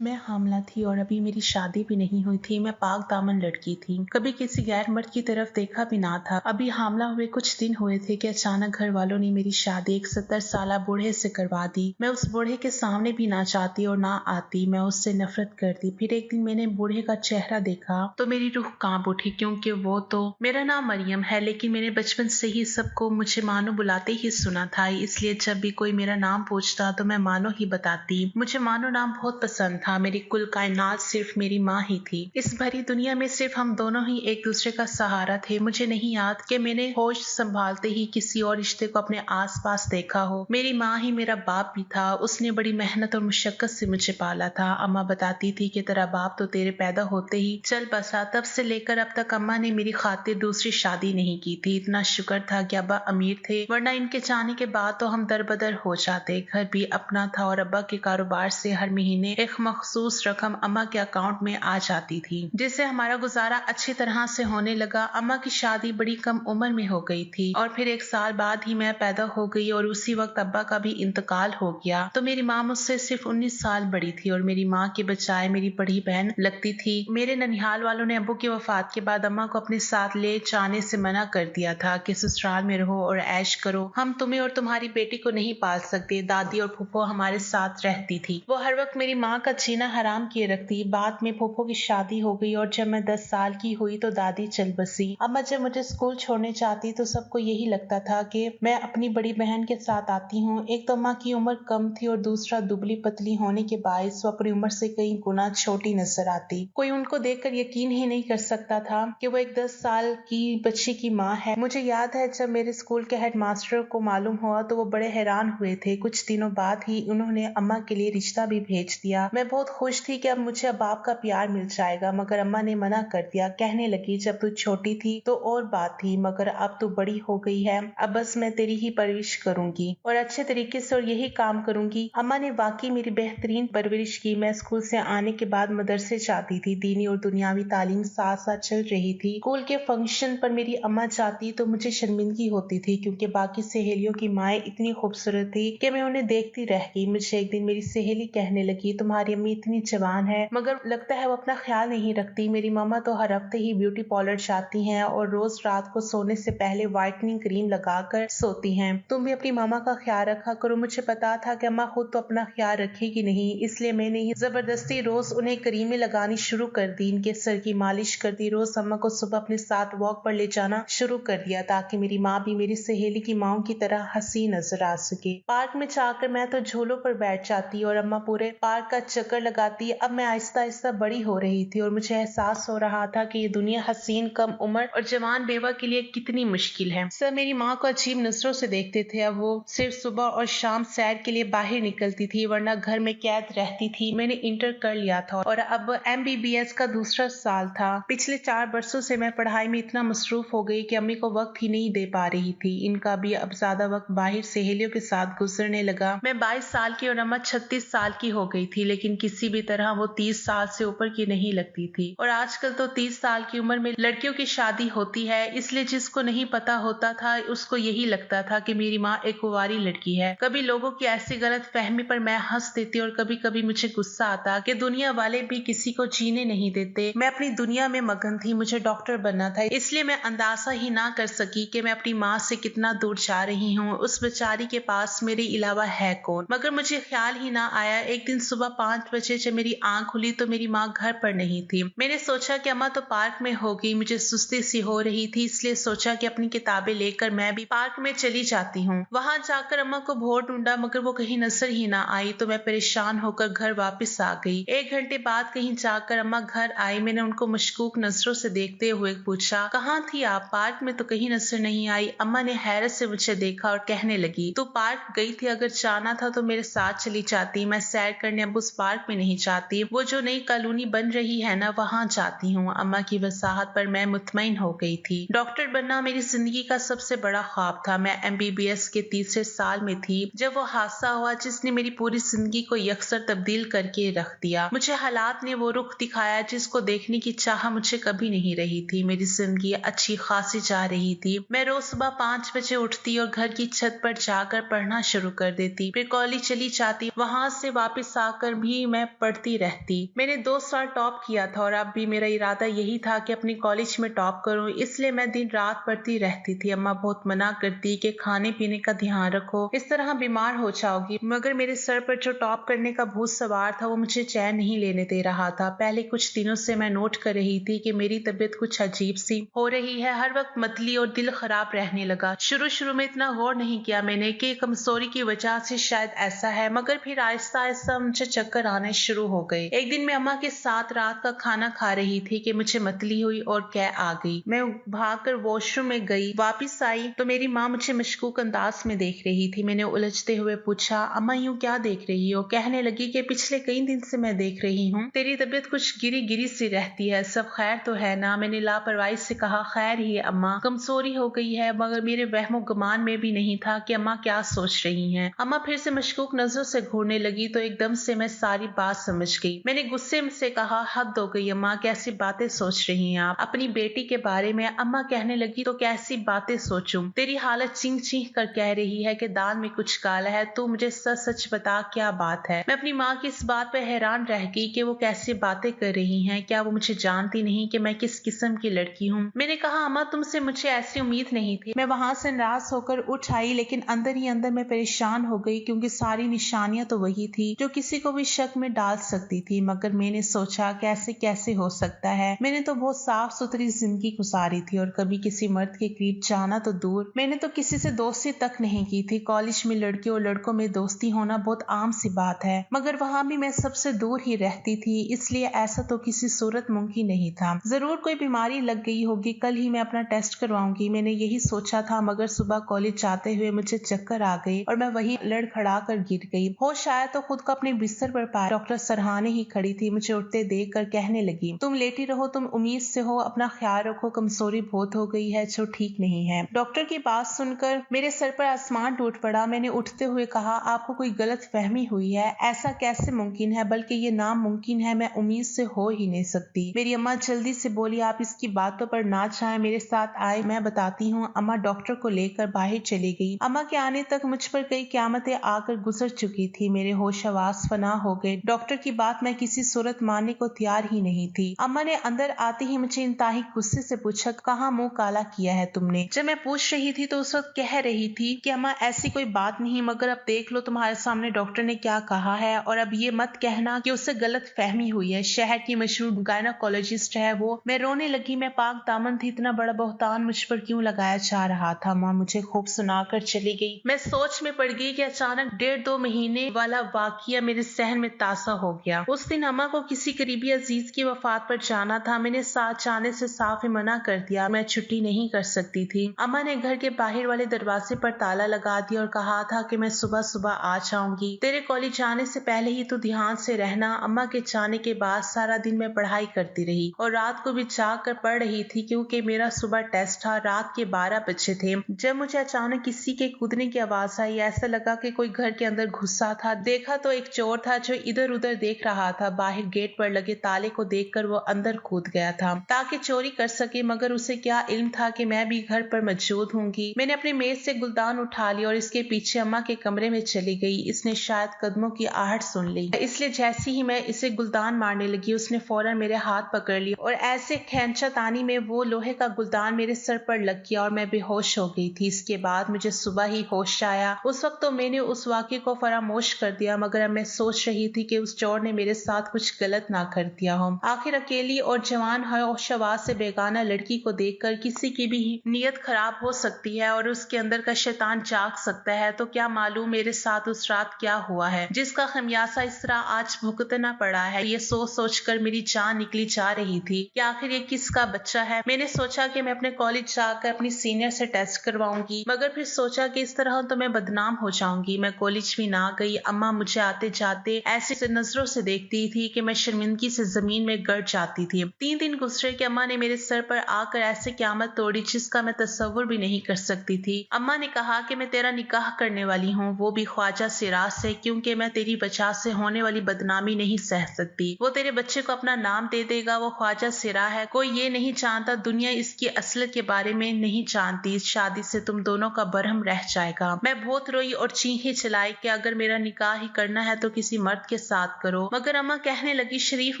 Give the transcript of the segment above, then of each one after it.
मैं हामला थी और अभी मेरी शादी भी नहीं हुई थी। मैं पाक दामन लड़की थी, कभी किसी गैर मर्द की तरफ देखा भी ना था। अभी हामला हुए कुछ दिन हुए थे कि अचानक घर वालों ने मेरी शादी एक 70 साल बूढ़े से करवा दी। मैं उस बूढ़े के सामने भी ना चाहती और ना आती, मैं उससे नफरत करती। फिर एक दिन मैंने बूढ़े का चेहरा देखा तो मेरी रूह कांप उठी, क्योंकि वो तो मेरा नाम मरियम है, लेकिन मैंने बचपन से ही सबको मुझे मानो बुलाते ही सुना था। इसलिए जब भी कोई मेरा नाम पूछता तो मैं मानो ही बताती। मुझे मानो नाम बहुत पसंद था। मेरी कुल कायनात सिर्फ मेरी माँ ही थी। इस भरी दुनिया में सिर्फ हम दोनों ही एक दूसरे का सहारा थे। मुझे नहीं याद कि मैंने होश संभालते ही किसी और रिश्ते को अपने आसपास देखा हो। मेरी माँ ही मेरा बाप भी था। उसने बड़ी मेहनत और मुशक्कत से मुझे पाला था। अम्मा बताती थी कि तेरा बाप तो तेरे पैदा होते ही चल बसा। तब से लेकर अब तक अम्मा ने मेरी खातिर दूसरी शादी नहीं की थी। इतना शुक्र था कि अब्बा अमीर थे, वरना इनके जाने के बाद तो हम दरबदर हो जाते। घर भी अपना था और अब्बा के कारोबार से हर महीने एक मखसूस रकम अम्मा के अकाउंट में आ जाती थी, जिससे हमारा गुजारा अच्छी तरह से होने लगा। अम्मा की शादी बड़ी कम उम्र में हो गई थी और फिर एक साल बाद ही मैं पैदा हो गई और उसी वक्त अब्बा का भी इंतकाल हो गया। तो मेरी माँ मुझसे सिर्फ 19 साल बड़ी थी और मेरी माँ के बजाय मेरी बड़ी बहन लगती थी। मेरे ननिहाल वालों ने अब्बू की वफात के बाद अम्मा को अपने साथ ले जाने से मना कर दिया था कि ससुराल में रहो और ऐश करो, हम तुम्हें और तुम्हारी बेटी को नहीं पाल सकते। दादी और फूफो हमारे साथ रहती थी। वो हर वक्त मेरी माँ का जीना हराम किए रखती। बाद में फूफो की शादी हो गई और जब मैं 10 साल की हुई तो दादी चल बसी। अम्मा जब मुझे स्कूल छोड़ने जाती तो सबको यही लगता था कि मैं अपनी बड़ी बहन के साथ आती हूँ। एक तो अम्मा की उम्र कम थी और दूसरा दुबली पतली होने के बायस वो अपनी उम्र से कई गुना छोटी नजर आती। कोई उनको देखकर यकीन ही नहीं कर सकता था कि वो एक 10 साल की बच्ची की माँ है। मुझे याद है जब मेरे स्कूल के हेडमास्टर को मालूम हुआ तो वो बड़े हैरान हुए थे। कुछ दिनों बाद ही उन्होंने अम्मा के लिए रिश्ता भी भेज दिया। मैं बहुत खुश थी कि अब मुझे बाप का प्यार मिल जाएगा, मगर अम्मा ने मना कर दिया। कहने लगी जब तू छोटी थी तो और बात थी, मगर अब तू बड़ी हो गई है, अब बस मैं तेरी ही परवरिश करूंगी और अच्छे तरीके से और यही काम करूंगी। अम्मा ने वाकई मेरी बेहतरीन परवरिश की। मैं स्कूल से आने के बाद मदरसे जाती थी। दीनी और दुनियावी तालीम साथ साथ चल रही थी। स्कूल के फंक्शन पर मेरी अम्मा जाती तो मुझे शर्मिंदगी होती थी, क्योंकि बाकी सहेलियों की माएँ इतनी खूबसूरत थी कि मैं उन्हें देखती रह गई। मुझे एक दिन मेरी सहेली कहने लगी तुम्हारी अम्मी इतनी जवान है मगर लगता है वो अपना ख्याल नहीं रखती। मेरी मामा तो हर हफ्ते ही ब्यूटी पार्लर जाती हैं और रोज रात को सोने से पहले व्हाइटनिंग क्रीम लगाकर सोती हैं। तुम भी अपनी मामा का ख्याल रखा करो। मुझे पता था कि अम्मा खुद तो अपना ख्याल रखेगी नहीं, इसलिए मैंने ही जबरदस्ती रोज उन्हें क्रीमें लगानी शुरू कर दी। इनके सर की मालिश करती। रोज अम्मा को सुबह अपने साथ वॉक पर ले जाना शुरू कर दिया ताकि मेरी माँ भी मेरी सहेली की माओ की तरह हंसी नजर आ सके। पार्क में जाकर मैं तो झूलों पर बैठ जाती और अम्मा पूरे पार्क का चक्कर लगाती। अब मैं आहिस्ता आहिस्ता बड़ी हो रही थी और मुझे एहसास हो रहा था कि ये दुनिया हसीन, कम उम्र और जवान बेवा के लिए कितनी मुश्किल है। सब मेरी माँ को अजीब नजरों से देखते थे। अब वो सिर्फ सुबह और शाम सैर के लिए बाहर निकलती थी, वरना घर में कैद रहती थी। मैंने इंटर कर लिया था और अब MBBS का दूसरा साल था। पिछले 4 बरसों से मैं पढ़ाई में इतना मसरूफ हो गई कि अम्मी को वक्त ही नहीं दे पा रही थी। इनका भी अब ज्यादा वक्त बाहर सहेलियों के साथ गुजरने लगा। मैं 22 साल की और अम्मा 36 साल की हो गई थी, लेकिन किसी भी तरह वो 30 साल से ऊपर की नहीं लगती थी। और आजकल तो 30 साल की उम्र में लड़कियों की शादी होती है, इसलिए जिसको नहीं पता होता था उसको यही लगता था कि मेरी माँ एक कुंवारी लड़की है। कभी लोगों की ऐसी गलत फहमी पर मैं हंस देती और कभी कभी मुझे गुस्सा आता कि दुनिया वाले भी किसी को जीने नहीं देते। मैं अपनी दुनिया में मगन थी। मुझे डॉक्टर बनना था, इसलिए मैं अंदाजा ही ना कर सकी कि मैं अपनी माँ से कितना दूर जा रही हूँ। उस बेचारी के पास मेरे अलावा है कौन। मगर मुझे ख्याल ही ना आया। एक दिन सुबह 5 बजे जब मेरी आंख खुली तो मेरी माँ घर पर नहीं थी। मैंने सोचा कि अम्मा तो पार्क में होगी। मुझे सुस्ती सी हो रही थी, इसलिए सोचा कि अपनी किताबें लेकर मैं भी पार्क में चली जाती हूँ। वहां जाकर अम्मा को बहुत ढूंढा, मगर वो कहीं नजर ही ना आई। तो मैं परेशान होकर घर वापस आ गई। 1 घंटे बाद कहीं जाकर अम्मा घर आई। मैंने उनको मशकूक नजरों से देखते हुए पूछा कहाँ थी आप? पार्क में तो कहीं नजर नहीं आई। अम्मा ने हैरत से मुझे देखा और कहने लगी तू पार्क गई थी, अगर जाना था तो मेरे साथ चली जाती। मैं सैर करने अब उस पार्क में नहीं जाती, वो जो नई कॉलोनी बन रही है ना वहां जाती हूँ। अम्मा की वजाहत पर मैं मुतमईन हो गई थी। डॉक्टर बनना मेरी जिंदगी का सबसे बड़ा ख्वाब था। मैं MBBS के तीसरे साल में थी जब वो हादसा हुआ जिसने मेरी पूरी जिंदगी को यकसर तब्दील करके रख दिया। मुझे हालात ने वो रुख दिखाया जिसको देखने की चाह मुझे कभी नहीं रही थी। मेरी जिंदगी अच्छी खासी जा रही थी। मैं रोज सुबह 5 बजे उठती और घर की छत पर जाकर पढ़ना शुरू कर देती, फिर कॉलेज चली जाती। वहां से वापस आकर भी मैं पढ़ती रहती। मैंने 2 साल टॉप किया था और अब भी मेरा इरादा यही था कि अपनी कॉलेज में टॉप करूं, इसलिए मैं दिन रात पढ़ती रहती थी। अम्मा बहुत मना करती कि खाने पीने का ध्यान रखो, इस तरह बीमार हो जाओगी, मगर मेरे सर पर जो टॉप करने का भूत सवार था वो मुझे चैन नहीं लेने दे रहा था। पहले कुछ दिनों से मैं नोट कर रही थी कि मेरी तबीयत कुछ अजीब सी हो रही है, हर वक्त मतली और दिल खराब रहने लगा। शुरू में इतना गौर नहीं किया मैंने कि कमजोरी की वजह से शायद ऐसा है, मगर फिर आहिस्ता आहिस्ता मुझे चक्कर आने शुरू हो गए। एक दिन मैं अम्मा के साथ रात का खाना खा रही थी कि मुझे मतली हुई और कैं आ गई। मैं भागकर वॉशरूम में गई, वापिस आई तो मेरी माँ मुझे मशकूक अंदाज में देख रही थी। मैंने उलझते हुए पूछा, अम्मा यूं क्या देख रही हो? कहने लगी कि पिछले कई दिन से मैं देख रही हूँ तेरी तबीयत कुछ गिरी गिरी सी रहती है, सब खैर तो है ना? मैंने लापरवाही से कहा, खैर ही है अम्मा, कमजोरी हो गई है। मगर मेरे वहमो गुमान में भी नहीं था कि अम्मा क्या सोच रही हैं। अम्मा फिर से मशकूक नजरों से घूरने लगी तो एकदम से मैं सारी बात समझ गई। मैंने गुस्से से कहा, हद हो गई अम्मा, कैसी बातें सोच रही हैं आप अपनी बेटी के बारे में? अम्मा कहने लगी, तो कैसी बातें सोचूं? तेरी हालत चीख चीख कर कह रही है कि दाल में कुछ काला है। तू मुझे सच सच बता, क्या बात है? मैं अपनी माँ की इस बात पर हैरान रह गई कि वो कैसी बातें कर रही हैं। क्या वो मुझे जानती नहीं कि मैं किस किस्म की लड़की हूँ? मैंने कहा, अम्मा तुमसे मुझे ऐसी उम्मीद नहीं थी। मैं वहां से नाराज होकर उठ आई, लेकिन अंदर ही अंदर मैं परेशान हो गई, क्योंकि सारी निशानियां तो वही थी जो किसी को भी शक में डाल सकती थी। मगर मैंने सोचा, कैसे कैसे हो सकता है? मैंने तो बहुत साफ सुथरी जिंदगी गुजारी थी और कभी किसी मर्द के करीब जाना तो दूर, मैंने तो किसी से दोस्ती तक नहीं की थी। कॉलेज में लड़के और लड़कों में दोस्ती होना बहुत आम सी बात है, मगर वहां भी मैं सबसे दूर ही रहती थी, इसलिए ऐसा तो किसी सूरत मुमकिन नहीं था। जरूर कोई बीमारी लग गई होगी, कल ही मैं अपना टेस्ट करवाऊंगी, मैंने यही सोचा था। मगर सुबह कॉलेज जाते हुए मुझे चक्कर आ गई और मैं वही लड़खड़ा कर गिर गई। होश आया तो खुद को अपने बिस्तर पर पाया, डॉक्टर सरहाने ही खड़ी थी। मुझे उठते देख कर कहने लगी, तुम लेटी रहो, तुम उम्मीद से हो, अपना ख्याल रखो, कमजोरी बहुत हो गई है जो ठीक नहीं है। डॉक्टर की बात सुनकर मेरे सर पर आसमान टूट पड़ा। मैंने उठते हुए कहा, आपको कोई गलत फहमी हुई है, ऐसा कैसे मुमकिन है? बल्कि ये नामुमकिन है, मैं उम्मीद से हो ही नहीं सकती। मेरी अम्मा जल्दी से बोली, आप इसकी बातों पर ना जाएं, मेरे साथ आए, मैं बताती हूँ। अम्मा डॉक्टर को लेकर बाहर चली गई। अम्मा के आने तक मुझ पर कई क़यामतें आकर गुजर चुकी थी। मेरे होश हवास फना हो गए। डॉक्टर की बात मैं किसी सूरत मानने को तैयार ही नहीं थी। अम्मा ने अंदर आते ही मुझे इंतहाई गुस्से से पूछा, कहाँ मुंह काला किया है तुमने? जब मैं पूछ रही थी तो उस वक्त कह रही थी कि अम्मा ऐसी कोई बात नहीं, मगर अब देख लो तुम्हारे सामने डॉक्टर ने क्या कहा है, और अब ये मत कहना कि उससे गलत फहमी हुई है। शहर की मशहूर गायनोकोलॉजिस्ट है वो। मैं रोने लगी, मैं पाक दामन थी, इतना बड़ा बहतान मुझ पर क्यों लगाया जा रहा था? माँ मुझे खूब सुनाकर चली गई। मैं सोच में पड़ गई कि अचानक 1.5-2 महीने वाला वाकया मेरे सहन में ताजा हो गया। उस दिन अम्मा को किसी करीबी अजीज की वफात पर जाना था। मैंने साथ जाने से साफ ही मना कर दिया, मैं छुट्टी नहीं कर सकती थी। अम्मा ने घर के बाहर वाले दरवाजे पर ताला लगा दिया और कहा था कि मैं सुबह सुबह आ जाऊंगी, तेरे कॉलेज जाने से पहले ही तू ध्यान से रहना। अम्मा के जाने के बाद सारा दिन मैं पढ़ाई करती रही और रात को भी जाग कर पढ़ रही थी, क्योंकि मेरा सुबह टेस्ट था। रात के 12 बजे थे जब मुझे अचानक किसी के कूदने की आवाज आई। ऐसा लगा कि कोई घर के अंदर घुसा था। देखा तो एक चोर था जो इधर उधर देख रहा था। बाहर गेट पर लगे ताले को देखकर वो अंदर कूद गया था ताकि चोरी कर सके, मगर उसे क्या इल्म था कि मैं भी घर पर मौजूद होंगी। मैंने अपनी मेज से गुलदान उठा लिया और इसके पीछे अम्मा के कमरे में चली गई। इसने शायद कदमों की आहट सुन ली, इसलिए जैसे ही मैं इसे गुलदान मारने लगी उसने फौरन मेरे हाथ पकड़ लिया और ऐसे खैंचा तानी में वो लोहे का गुलदान मेरे सर पर लग गया और मैं बेहोश हो गई थी। इसके बाद मुझे सुबह ही होश आया। उस वक्त तो मैंने उस वाक़े को फरामोश कर दिया, मगर अब मैं सोच रही थी कि उस चोर ने मेरे साथ कुछ गलत ना कर दिया हो। आखिर अकेली और जवान होशवास से बेगाना लड़की को देखकर किसी की भी नीयत खराब हो सकती है और उसके अंदर का शैतान जाग सकता है। तो क्या मालूम मेरे साथ उस रात क्या हुआ है जिसका खमियाजा इस तरह आज भुगतना पड़ा है। ये सोच सोच कर मेरी जान निकली जा रही थी कि आखिर ये किसका बच्चा है। मैंने सोचा कि मैं अपने कॉलेज जाकर अपनी सीनियर से टेस्ट करवाऊंगी, मगर फिर सोचा कि इस तरह तो मैं बदनाम हो जाऊंगी। मैं कॉलेज भी ना गई। अम्मा मुझे आते जाते ऐसी नजरों से देखती थी कि मैं शर्मिंदगी से जमीन में गड़ जाती थी। 3 दिन गुजरे कि अम्मा ने मेरे सर पर आकर ऐसे क़यामत तोड़ी जिसका मैं तस्वुर भी नहीं कर सकती थी। अम्मा ने कहा कि मैं तेरा निकाह करने वाली हूँ, वो भी ख्वाजा सिराज से, क्योंकि मैं तेरी वजह से होने वाली बदनामी नहीं सह सकती। वो तेरे बच्चे को अपना नाम दे देगा, वो ख्वाजा सिरा है, कोई ये नहीं जानता, दुनिया इसकी असलियत के बारे में नहीं जानती। शादी से तुम दोनों का बरहम रह जाएगा। मैं बहुत रोई और चीखें चलाई कि अगर मेरा निकाह ही करना है तो किसी मर्द के के साथ करो। मगर अम्मा कहने लगी शरीफ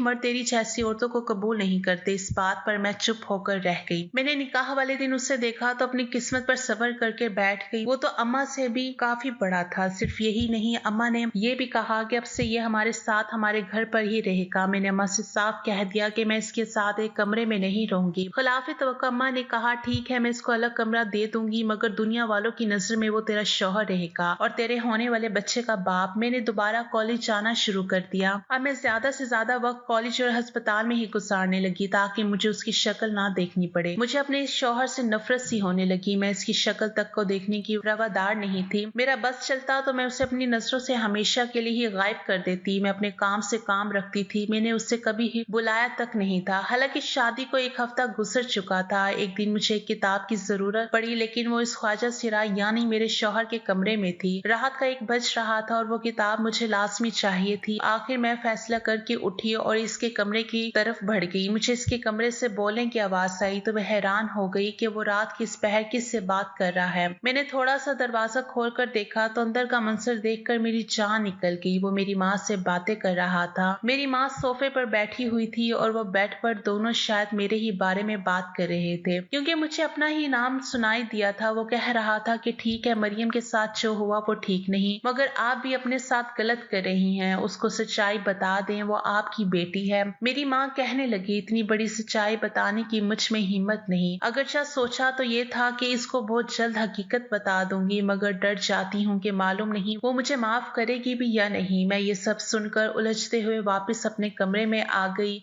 मर्द तेरी जैसी औरतों को कबूल नहीं करते। इस बात पर मैं चुप होकर रह गई। मैंने निकाह वाले दिन उसे देखा तो अपनी किस्मत पर सब्र करके बैठ गई। वो तो अम्मा से भी काफी बड़ा था। सिर्फ यही नहीं, अम्मा ने ये भी कहा कि अब से ये हमारे साथ हमारे घर पर ही रहेगा। मैंने अम्मा से साफ कह दिया कि मैं इसके साथ एक कमरे में नहीं रहूंगी। खिलाफ तवक्को अम्मा ने कहा ठीक है, मैं इसको अलग कमरा दे दूंगी, मगर दुनिया वालों की नजर में वो तेरा शौहर रहेगा और तेरे होने वाले बच्चे का बाप। मैंने दोबारा कॉलेज जाना शुरू कर दिया। अब मैं ज्यादा से ज्यादा वक्त कॉलेज और अस्पताल में ही गुजारने लगी ताकि मुझे उसकी शक्ल ना देखनी पड़े। मुझे अपने इस शौहर से नफरत सी होने लगी। मैं इसकी शक्ल तक को देखने की रवादार नहीं थी। मेरा बस चलता तो मैं उसे अपनी नजरों से हमेशा के लिए ही गायब कर देती। मैं अपने काम से काम रखती थी। मैंने उससे कभी ही बुलाया तक नहीं था। हालांकि शादी को एक हफ्ता गुजर चुका था। एक दिन मुझे एक किताब की जरूरत पड़ी, लेकिन वो इस ख्वाजा सिरा यानी मेरे शौहर के कमरे में थी। रात का 1 बज रहा था और वो किताब मुझे लाजमी चाहिए थी। आखिर मैं फैसला करके उठी और इसके कमरे की तरफ बढ़ गई। मुझे इसके कमरे से बोलने की आवाज आई तो मैं हैरान हो गई कि वो रात की इस पहर किससे बात कर रहा है। मैंने थोड़ा सा दरवाजा खोलकर देखा तो अंदर का मंजर देखकर मेरी जान निकल गई। वो मेरी माँ से बातें कर रहा था। मेरी माँ सोफे पर बैठी हुई थी और वो बेड पर दोनों शायद मेरे ही बारे में बात कर रहे थे, क्योंकि मुझे अपना ही नाम सुनाई दिया था। वो कह रहा था कि ठीक है, मरियम के साथ जो हुआ वो ठीक नहीं, मगर आप भी अपने साथ गलत कर रही हैं। उसको सच्चाई बता दें, वो आपकी बेटी है। मेरी माँ कहने लगी इतनी बड़ी सच्चाई बताने की मुझ में हिम्मत नहीं। अगरचा सोचा तो ये था कि इसको बहुत जल्द हकीकत बता दूंगी, मगर डर जाती हूँ कि मालूम नहीं वो मुझे माफ करेगी भी या नहीं। मैं ये सब सुनकर उलझते हुए वापस अपने कमरे में आ गई।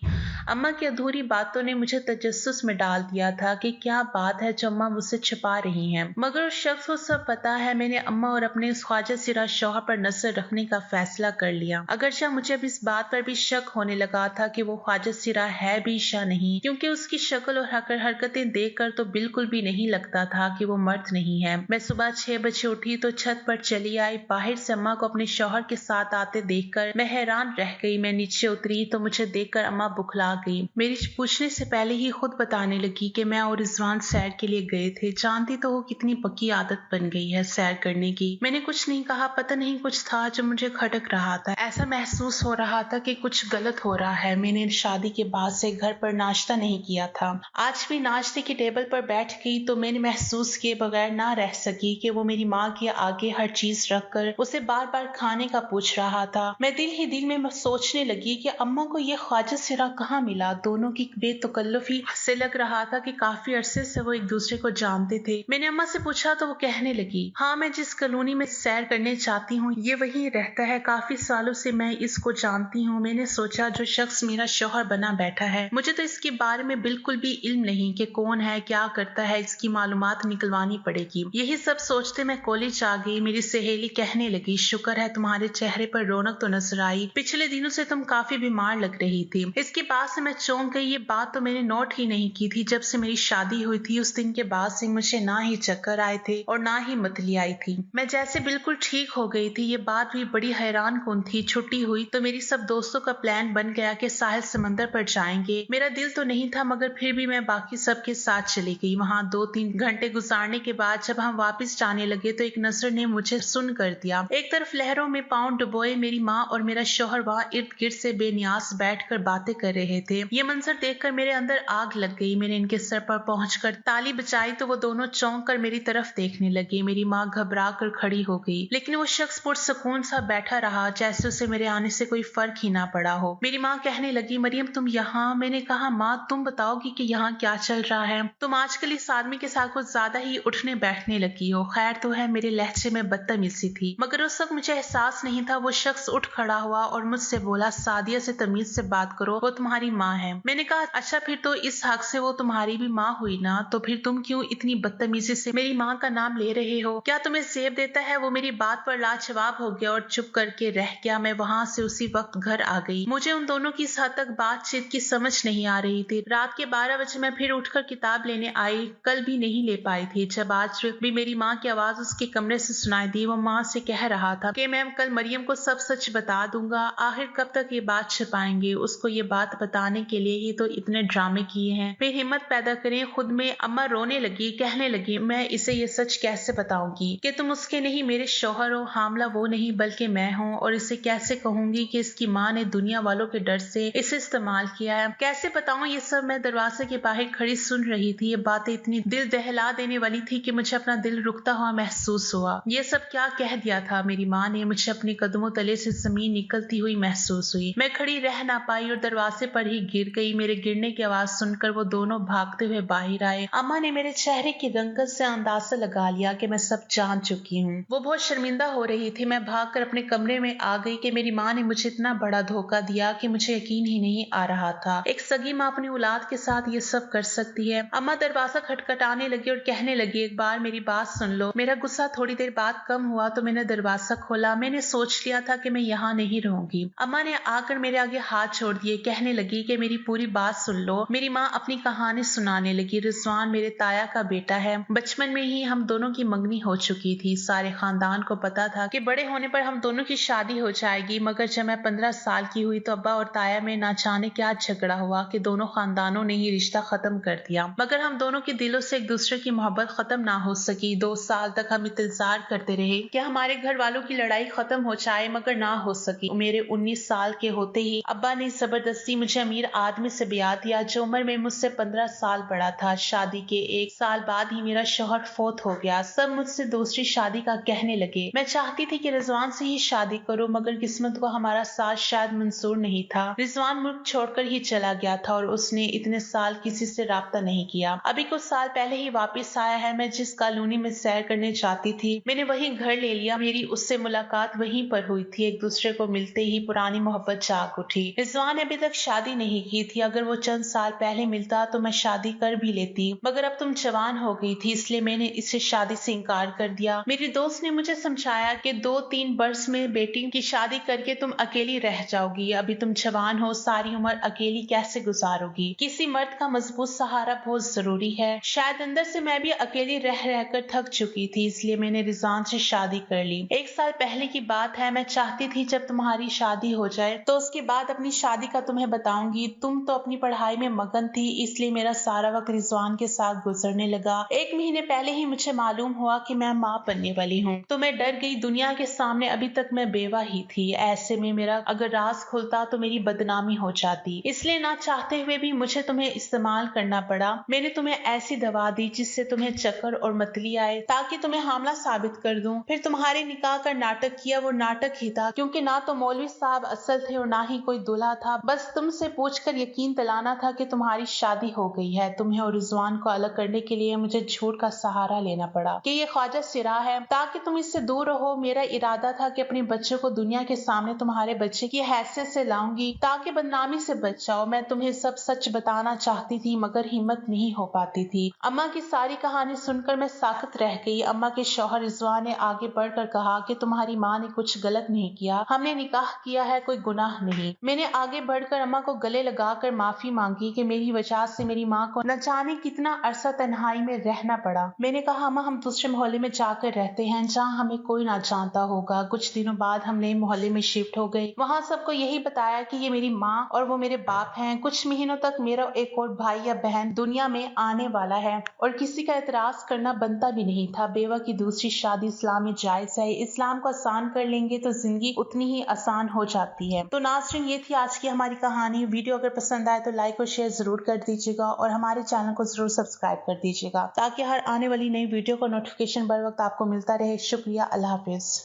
अम्मा की अधूरी बातों ने मुझे तजस्सुस में डाल दिया था कि क्या बात है जो अम्मा मुझसे छिपा रही हैं। मगर उस शख्स को सब पता है। मैंने अम्मा और अपने उस ख्वाजा सिरा शौहर पर नजर रखने का फैसला कर लिया। अगरचा मुझे अब इस बात पर भी शक होने लगा था कि वो ख्वाजा सिरा है भी या नहीं, क्योंकि उसकी शक्ल और हरकतें देखकर तो बिल्कुल भी नहीं लगता था कि वो मर्द नहीं है। मैं सुबह 6 बजे उठी तो छत पर चली आई। बाहर से अम्मा को अपने शौहर के साथ आते देखकर मैं हैरान रह गई। मैं नीचे उतरी तो मुझे देखकर अम्मा बुखला गई। मेरी पूछने से पहले ही खुद बताने लगी कि मैं और रिजवान सैर के लिए गए थे। जानती तो वो कितनी पक्की आदत बन गई है सैर करने की। मैंने कुछ नहीं कहा। पता नहीं कुछ था जो मुझे खटक रहा था। ऐसा महसूस हो रहा था कि कुछ गलत हो रहा है। मैंने शादी के बाद से घर पर नाश्ता नहीं किया था। आज भी नाश्ते की टेबल पर बैठ गई तो मैंने महसूस किए बगैर ना रह सकी कि वो मेरी माँ के आगे हर चीज रखकर उसे बार बार खाने का पूछ रहा था। मैं दिल ही दिल में सोचने लगी कि अम्मा को ये ख्वाजा सिरा कहाँ मिला। दोनों की बेतकल्लुफी से लग रहा था कि काफी अरसे से वो एक दूसरे को जानते थे। मैंने अम्मा से पूछा तो वो कहने लगी, हाँ, मैं जिस कॉलोनी में सैर करने चाहती हूँ ये वहीं रहता है। काफी सालों से मैं इसको जानती हूँ। मैंने सोचा जो शख्स मेरा शौहर बना बैठा है, मुझे तो इसके बारे में बिल्कुल भी इल्म नहीं कि कौन है, क्या करता है, इसकी मालूमात निकलवानी पड़ेगी। यही सब सोचते मैं कॉलेज आ गई। मेरी सहेली कहने लगी, शुक्र है तुम्हारे चेहरे पर रौनक तो नजर आई। पिछले दिनों से तुम काफी बीमार लग रही थी। इसके बाद से मैं चौंक गई। ये बात तो मैंने नोट ही नहीं की थी। जब से मेरी शादी हुई थी उस दिन के बाद से मुझे ना ही चक्कर आए थे और ना ही मतली आई थी। मैं जैसे बिल्कुल ठीक हो गई थी। ये बात भी बड़ी हैरान कौन थी। छुट्टी हुई तो मेरी सब दोस्तों का प्लान बन गया कि साहिल समंदर पर जाएंगे। मेरा दिल तो नहीं था, मगर फिर भी मैं बाकी सबके साथ चली गई। वहां 2-3 घंटे गुजारने के बाद जब हम वापस जाने लगे तो एक नजर ने मुझे सुन कर दिया। एक तरफ लहरों में पांव डुबोए मेरी माँ और मेरा शौहर वहां इर्द गिर्द से बेनियास बैठकर बातें कर रहे थे। ये मंजर देखकर मेरे अंदर आग लग गई। मैंने इनके सर पर पहुंचकर ताली बजाई तो वो दोनों चौंक कर मेरी तरफ देखने लगे। मेरी माँ घबरा कर खड़ी हो गई, लेकिन वो शख्स पुरसुकून सा बैठा रहा जैसे उसे मेरे आने से कोई फर्क ही ना पड़ा हो। मेरी माँ कहने लगी, मरियम तुम यहाँ? मैंने कहा, माँ तुम बताओगी कि यहाँ क्या चल रहा है? तुम आजकल इस आदमी के साथ कुछ ज्यादा ही उठने बैठने लगी हो। खैर तो है, मेरे लहजे में बदतमीजी थी, मगर उस वक्त मुझे एहसास नहीं था। वो शख्स उठ खड़ा हुआ और मुझसे बोला, सादिया से तमीज से बात करो, वो तुम्हारी माँ है। मैंने कहा, अच्छा फिर तो इस हक से वो तुम्हारी भी माँ हुई ना, तो फिर तुम क्यों इतनी बदतमीजी से मेरी माँ का नाम ले रहे हो? क्या तुम्हें जेब देता है? वो मेरी बात पर लाजवाब हो गया और चुप करके रह गया। मैं वहां से उसी वक्त घर आ गई। मुझे उन दोनों की इस हद तक बातचीत की समझ नहीं आ रही थी। रात के 12 बजे मैं फिर उठकर किताब लेने आई। कल भी नहीं ले पाई थी। जब आज भी मेरी माँ की आवाज उसके कमरे से सुनाई दी। वो माँ से कह रहा था कि मैं कल मरियम को सब सच बता दूंगा। आखिर कब तक ये बात छिपाएंगे? उसको ये बात बता बताने के लिए ही तो इतने ड्रामे किए हैं। फिर हिम्मत पैदा करें खुद में। अम्मा रोने लगी, कहने लगी, मैं इसे ये सच कैसे बताऊंगी कि तुम उसके नहीं मेरे शौहर हो, हामला वो नहीं बल्कि मैं हूँ, और इसे कैसे कहूंगी कि इसकी माँ ने दुनिया वालों के डर से इसे इस्तेमाल किया है। कैसे बताऊं ये सब। मैं दरवाजे के बाहर खड़ी सुन रही थी। ये बातें इतनी दिल दहला देने वाली थी कि मुझे अपना दिल रुकता हुआ महसूस हुआ। ये सब क्या कह दिया था मेरी माँ ने। मुझे अपने कदमों तले से जमीन निकलती हुई महसूस हुई। मैं खड़ी रह ना पाई और दरवाजे पर ही गिर गई। मेरे गिरने की आवाज सुनकर वो दोनों भागते हुए बाहर आए। अम्मा ने मेरे चेहरे की रंगत से अंदाजा लगा लिया कि मैं सब जान चुकी हूँ। वो बहुत शर्मिंदा हो रही थी। मैं भागकर अपने कमरे में आ गई कि मेरी माँ ने मुझे इतना बड़ा धोखा दिया कि मुझे यकीन ही नहीं आ रहा था। एक सगी माँ अपनी औलाद के साथ ये सब कर सकती है। अम्मा दरवाजा खटखटाने लगी और कहने लगी, एक बार मेरी बात सुन लो। मेरा गुस्सा थोड़ी देर बाद कम हुआ तो मैंने दरवाजा खोला। मैंने सोच लिया था कि मैं यहाँ नहीं रहूंगी। अम्मा ने आकर मेरे आगे हाथ छोड़ दिए, कहने लगी कि मेरी पूरी बात सुन लो। मेरी माँ अपनी कहानी सुनाने लगी। रिजवान मेरे ताया का बेटा है। बचपन में ही हम दोनों की मंगनी हो चुकी थी। सारे खानदान को पता था कि बड़े होने पर हम दोनों की शादी हो जाएगी, मगर जब मैं 15 साल की हुई तो अब्बा और ताया में ना जाने क्या झगड़ा हुआ कि दोनों खानदानों ने ही रिश्ता खत्म कर दिया। मगर हम दोनों के दिलों से एक दूसरे की मोहब्बत खत्म ना हो सकी। 2 साल तक हम इंतजार करते रहे कि हमारे घर वालों की लड़ाई खत्म हो जाए, मगर ना हो सकी। मेरे 19 साल के होते ही अब्बा ने जबरदस्ती मुझे अमीर आदमी से ब्याह दिया जो उम्र में मुझसे 15 साल बड़ा था। शादी के 1 साल बाद ही मेरा शौहर फौत हो गया। सब मुझसे दूसरी शादी का कहने लगे। मैं चाहती थी कि रिजवान से ही शादी करूं, मगर किस्मत को हमारा साथ शायद मंजूर नहीं था। रिजवान मुल्क छोड़कर ही चला गया था और उसने इतने साल किसी से राब्ता नहीं किया। अभी कुछ साल पहले ही वापस आया है। मैं जिस कॉलोनी में सैर करने जाती थी मैंने वही घर ले लिया। मेरी उससे मुलाकात वहीं पर हुई थी। एक दूसरे को मिलते ही पुरानी मोहब्बत जाग उठी। रिजवान ने अभी तक शादी नहीं की थी। अगर वो चंद साल पहले मिलता तो मैं शादी कर भी लेती, मगर अब तुम जवान हो गई थी इसलिए मैंने इससे शादी से इनकार कर दिया। मेरी दोस्त ने मुझे समझाया कि 2-3 वर्ष में बेटी की शादी करके तुम अकेली रह जाओगी। अभी तुम जवान हो, सारी उम्र अकेली कैसे गुजारोगी। किसी मर्द का मजबूत सहारा बहुत जरूरी है। शायद अंदर से मैं भी अकेली रह रहकर थक चुकी थी, इसलिए मैंने रिजवान से शादी कर ली। 1 साल पहले की बात है। मैं चाहती थी जब तुम्हारी शादी हो जाए तो उसके बाद अपनी शादी का तुम्हें बताऊंगी। तुम तो अपनी पढ़ाई में मगन थी, इसलिए मेरा सारा वक्त रिजवान के साथ गुजरने लगा। 1 महीने पहले ही मुझे मालूम हुआ कि मैं माँ बनने वाली हूँ तो मैं डर गई। दुनिया के सामने अभी तक मैं बेवा ही थी। ऐसे में मेरा अगर राज खुलता तो मेरी बदनामी हो जाती, इसलिए ना चाहते हुए भी मुझे तुम्हें इस्तेमाल करना पड़ा। मैंने तुम्हें ऐसी दवा दी जिससे तुम्हें चक्कर और मतली आए ताकि तुम्हें हामला साबित कर दूं। फिर तुम्हारे निकाह का नाटक किया। वो नाटक ही था, क्योंकि ना तो मौलवी साहब असल थे और ना ही कोई दूल्हा था। बस तुमसे पूछकर यकीन दिलाना था कि तुम्हारी शादी हो गई है। तुम्हें और रिजवान को अलग करने के लिए मुझे झूठ का सहारा लेना पड़ा कि ये ख्वाजा सिरा है ताकि तुम इससे दूर रहो। मेरा इरादा था कि अपने बच्चों को दुनिया के सामने तुम्हारे बच्चे की हैसियत से लाऊंगी ताकि बदनामी से बच जाओ। मैं तुम्हें सब सच बताना चाहती थी मगर हिम्मत नहीं हो पाती थी। अम्मा की सारी कहानी सुनकर मैं साकत रह गई। अम्मा के शौहर रिजवान ने आगे बढ़कर कहा कि तुम्हारी माँ ने कुछ गलत नहीं किया, हमने निकाह किया है, कोई गुनाह नहीं। मैंने आगे बढ़कर अम्मा को गले लगाकर माफी मांगी कि मेरी वजह से मेरी माँ को न जाने कितना अरसा तन्हाई में रहना पड़ा। मैंने कहा, अम्मा हम दूसरे मोहल्ले में जाकर रहते हैं जहाँ हमें कोई ना जानता होगा। कुछ दिनों बाद हम नए मोहल्ले में शिफ्ट हो गए। वहाँ सबको यही बताया कि ये मेरी माँ और वो मेरे बाप हैं। कुछ महीनों तक मेरा एक और भाई या बहन दुनिया में आने वाला है और किसी का एतराज करना बनता भी नहीं था। बेवा की दूसरी शादी इस्लाम में जायज है। इस्लाम को आसान कर लेंगे तो जिंदगी उतनी ही आसान हो जाती है। तो नाज़रीन, ये थी आज की हमारी कहानी। वीडियो अगर पसंद आए तो लाइक और शेयर जरूर कर दीजिएगा और हमारे चैनल को जरूर सब्सक्राइब कर दीजिएगा ताकि हर आने वाली नई वीडियो का नोटिफिकेशन बर वक्त आपको मिलता रहे। शुक्रिया। अल्लाह हाफिज।